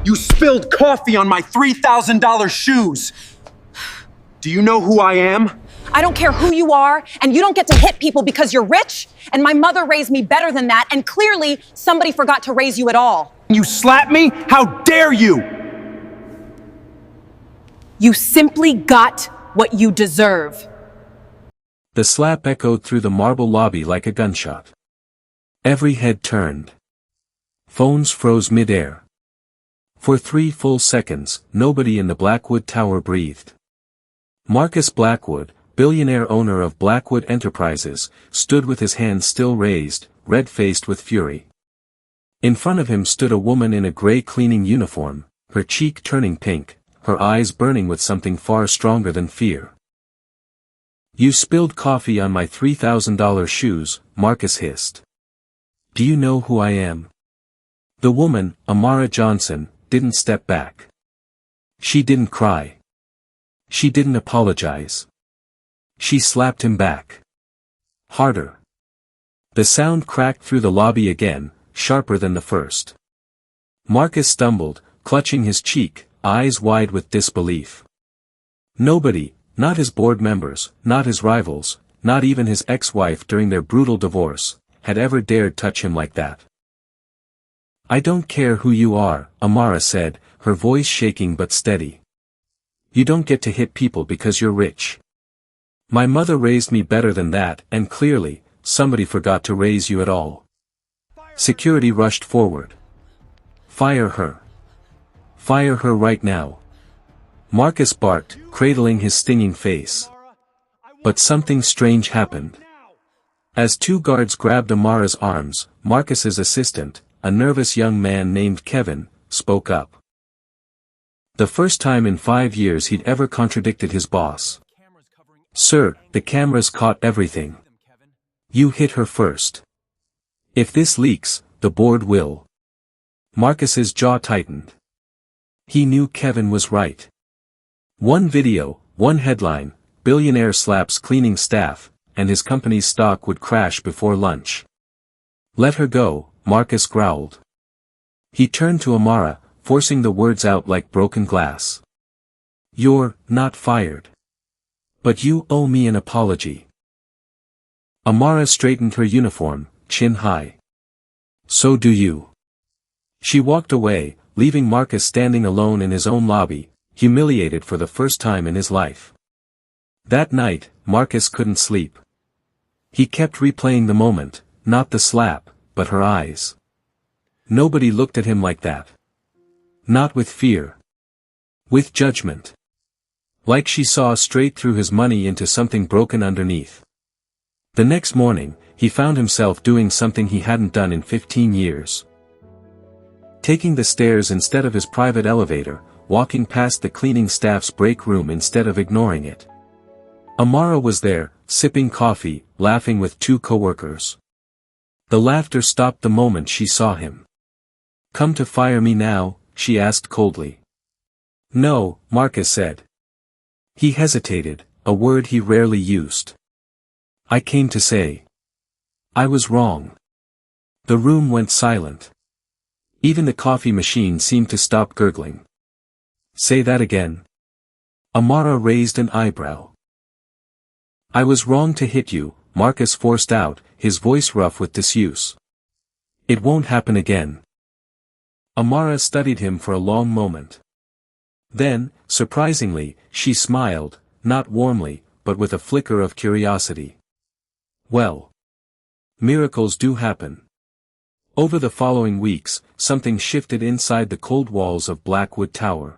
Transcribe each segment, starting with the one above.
You spilled coffee on my $3,000 shoes! Do you know who I am? I don't care who you are, and you don't get to hit people because you're rich, and my mother raised me better than that, and clearly somebody forgot to raise you at all. You slap me? How dare you! You simply got what you deserve. The slap echoed through the marble lobby like a gunshot. Every head turned. Phones froze mid-air. For 3 full seconds, nobody in the Blackwood tower breathed. Marcus Blackwood, billionaire owner of Blackwood Enterprises, stood with his hands still raised, red-faced with fury. In front of him stood a woman in a gray cleaning uniform, her cheek turning pink, her eyes burning with something far stronger than fear. You spilled coffee on my $3,000 shoes, Marcus hissed. Do you know who I am? The woman, Amara Johnson, didn't step back. She didn't cry. She didn't apologize. She slapped him back. Harder. The sound cracked through the lobby again, sharper than the first. Marcus stumbled, clutching his cheek, eyes wide with disbelief. Nobody, not his board members, not his rivals, not even his ex-wife during their brutal divorce, had ever dared touch him like that. I don't care who you are, Amara said, her voice shaking but steady. You don't get to hit people because you're rich. My mother raised me better than that, and clearly, somebody forgot to raise you at all. Security rushed forward. Fire her. Fire her right now. Marcus barked, cradling his stinging face. But something strange happened. As 2 guards grabbed Amara's arms, Marcus's assistant, a nervous young man named Kevin, spoke up. The first time in 5 years he'd ever contradicted his boss. Sir, the cameras caught everything. You hit her first. If this leaks, the board will. Marcus's jaw tightened. He knew Kevin was right. One video, one headline, billionaire slaps cleaning staff, and his company's stock would crash before lunch. Let her go, Marcus growled. He turned to Amara, forcing the words out like broken glass. You're not fired. But you owe me an apology. Amara straightened her uniform, chin high. So do you. She walked away, leaving Marcus standing alone in his own lobby, humiliated for the first time in his life. That night, Marcus couldn't sleep. He kept replaying the moment, not the slap, but her eyes. Nobody looked at him like that. Not with fear. With judgment. Like she saw straight through his money into something broken underneath. The next morning, he found himself doing something he hadn't done in 15 years. Taking the stairs instead of his private elevator, walking past the cleaning staff's break room instead of ignoring it. Amara was there, sipping coffee, laughing with 2 coworkers. The laughter stopped the moment she saw him. Come to fire me now, she asked coldly. No, Marcus said. He hesitated, a word he rarely used. I came to say. I was wrong. The room went silent. Even the coffee machine seemed to stop gurgling. Say that again. Amara raised an eyebrow. I was wrong to hit you, Marcus forced out, his voice rough with disuse. It won't happen again. Amara studied him for a long moment. Then, surprisingly, she smiled, not warmly, but with a flicker of curiosity. Well. Miracles do happen. Over the following weeks, something shifted inside the cold walls of Blackwood Tower.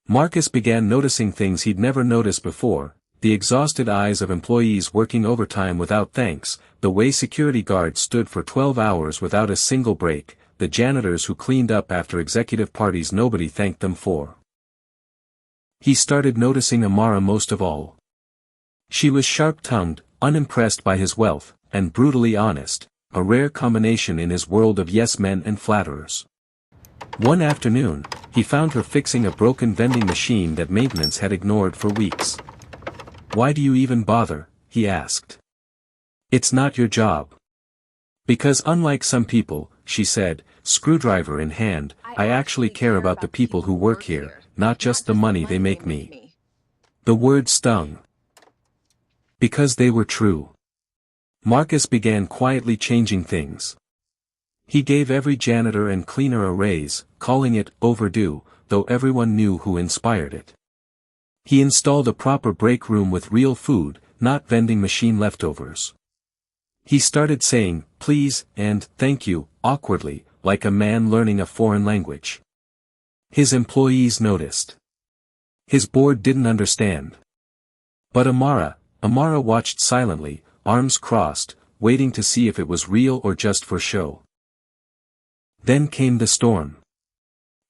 Marcus began noticing things he'd never noticed before, the exhausted eyes of employees working overtime without thanks, the way security guards stood for 12 hours without a single break, the janitors who cleaned up after executive parties nobody thanked them for. He started noticing Amara most of all. She was sharp-tongued, unimpressed by his wealth, and brutally honest, a rare combination in his world of yes-men and flatterers. One afternoon, he found her fixing a broken vending machine that maintenance had ignored for weeks. Why do you even bother? He asked. It's not your job. Because unlike some people, she said, screwdriver in hand, I actually care about the people who work here, not just the money they make me. The word stung. Because they were true. Marcus began quietly changing things. He gave every janitor and cleaner a raise, calling it overdue, though everyone knew who inspired it. He installed a proper break room with real food, not vending machine leftovers. He started saying, please, and thank you, awkwardly, like a man learning a foreign language. His employees noticed. His board didn't understand. But Amara watched silently, arms crossed, waiting to see if it was real or just for show. Then came the storm.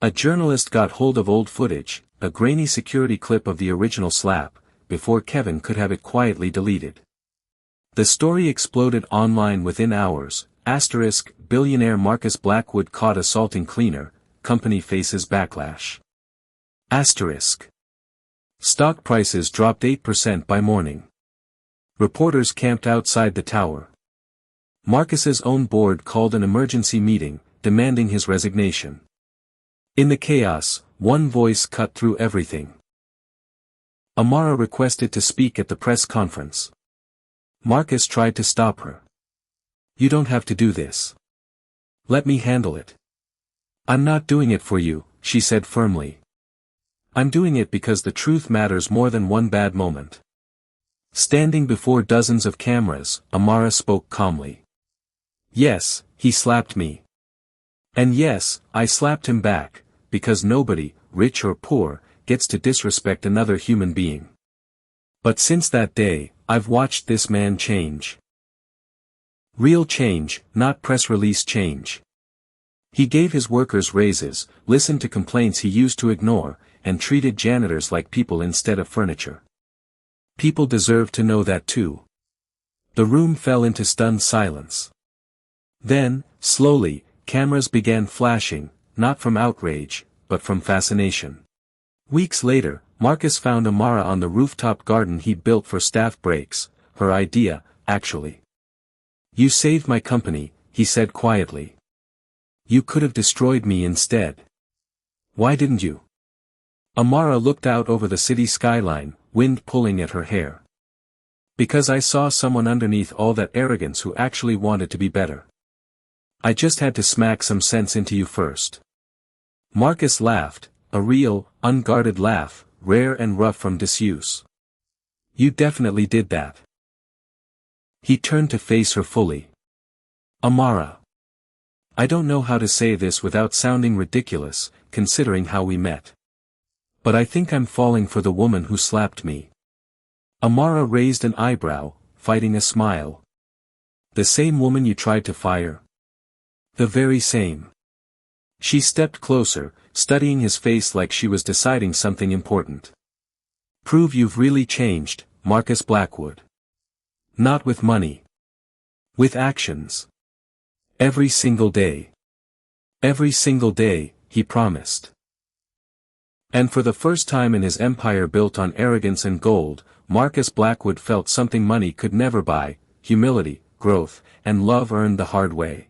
A journalist got hold of old footage, a grainy security clip of the original slap, before Kevin could have it quietly deleted. The story exploded online within hours, billionaire Marcus Blackwood caught assaulting cleaner, company faces backlash. Stock prices dropped 8% by morning. Reporters camped outside the tower. Marcus's own board called an emergency meeting, demanding his resignation. In the chaos, one voice cut through everything. Amara requested to speak at the press conference. Marcus tried to stop her. You don't have to do this. Let me handle it. I'm not doing it for you, she said firmly. I'm doing it because the truth matters more than one bad moment. Standing before dozens of cameras, Amara spoke calmly. Yes, he slapped me. And yes, I slapped him back, because nobody, rich or poor, gets to disrespect another human being. But since that day, I've watched this man change. Real change, not press release change. He gave his workers raises, listened to complaints he used to ignore, and treated janitors like people instead of furniture. People deserve to know that too. The room fell into stunned silence. Then, slowly, cameras began flashing, not from outrage, but from fascination. Weeks later, Marcus found Amara on the rooftop garden he'd built for staff breaks, her idea, actually. You saved my company, he said quietly. You could have destroyed me instead. Why didn't you? Amara looked out over the city skyline, wind pulling at her hair. Because I saw someone underneath all that arrogance who actually wanted to be better. I just had to smack some sense into you first. Marcus laughed, a real, unguarded laugh, rare and rough from disuse. You definitely did that. He turned to face her fully. Amara. I don't know how to say this without sounding ridiculous, considering how we met. But I think I'm falling for the woman who slapped me. Amara raised an eyebrow, fighting a smile. The same woman you tried to fire? The very same. She stepped closer, studying his face like she was deciding something important. Prove you've really changed, Marcus Blackwood. Not with money. With actions. Every single day. Every single day, he promised. And for the first time in his empire built on arrogance and gold, Marcus Blackwood felt something money could never buy: humility, growth, and love earned the hard way.